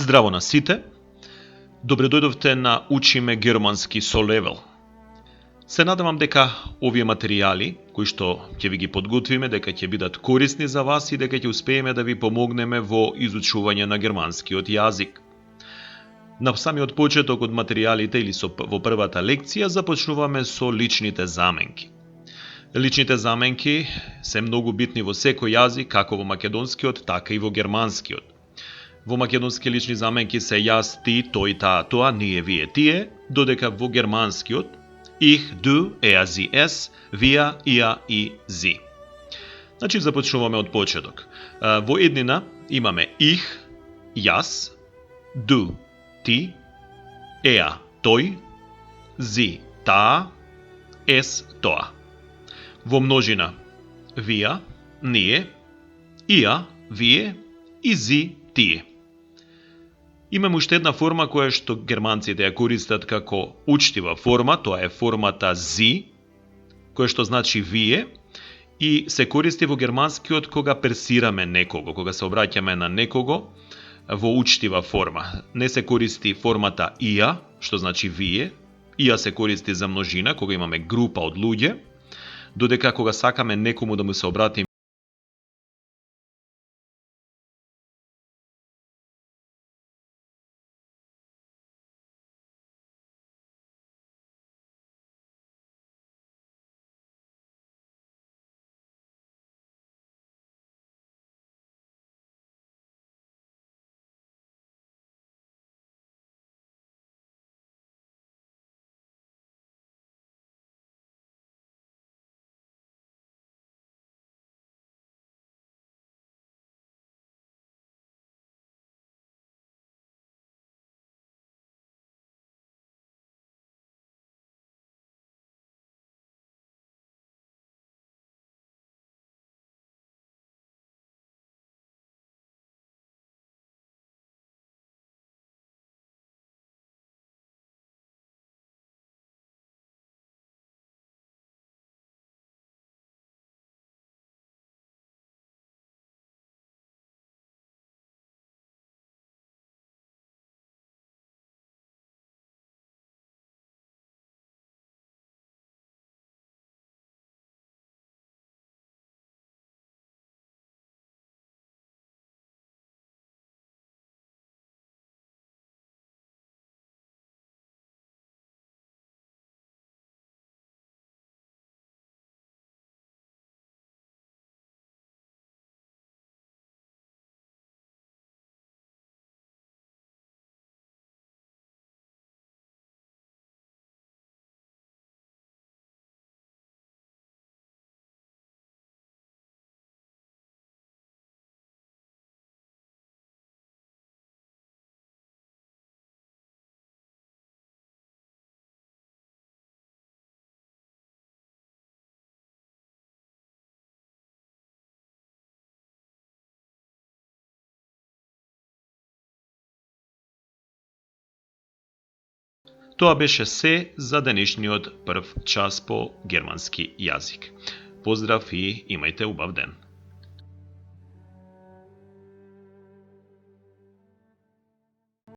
Здраво на сите! Добре дојдовте на Учиме германски со Левел. Се надевам дека овие материјали, кои што ќе ви ги подготвиме, дека ќе бидат корисни за вас и дека ќе успееме да ви помогнеме во изучување на германскиот јазик. На самиот почеток од материјалите или во првата лекција започнуваме со личните заменки. Личните заменки се многу битни во секој јазик, како во македонскиот, така и во германскиот. Во македонски лични заменки се јас, ти, тој, таа, тоа, ние, вие, тие, додека во германскиот ich, du, er, sie, es, wir, ihr и sie. Значи започнуваме од почеток. Во еднина имаме ich, јас, du, ти, er, тој, sie, таа, es, тоа. Во множина wir, ние, ihr, вие и sie, тие. Имаме уште една форма која што германците ја користат како учтива форма, тоа е формата sie, која што значи вие, и се користи во германскиот кога персираме некого, кога се обраќаме на некого во учтива форма. Не се користи формата ihr, што значи вие, ihr се користи за множина, кога имаме група од луѓе, додека кога сакаме некому да му се обратиме, Тоа беше се за денешниот прв час по германски јазик. Поздрав и имајте убав ден!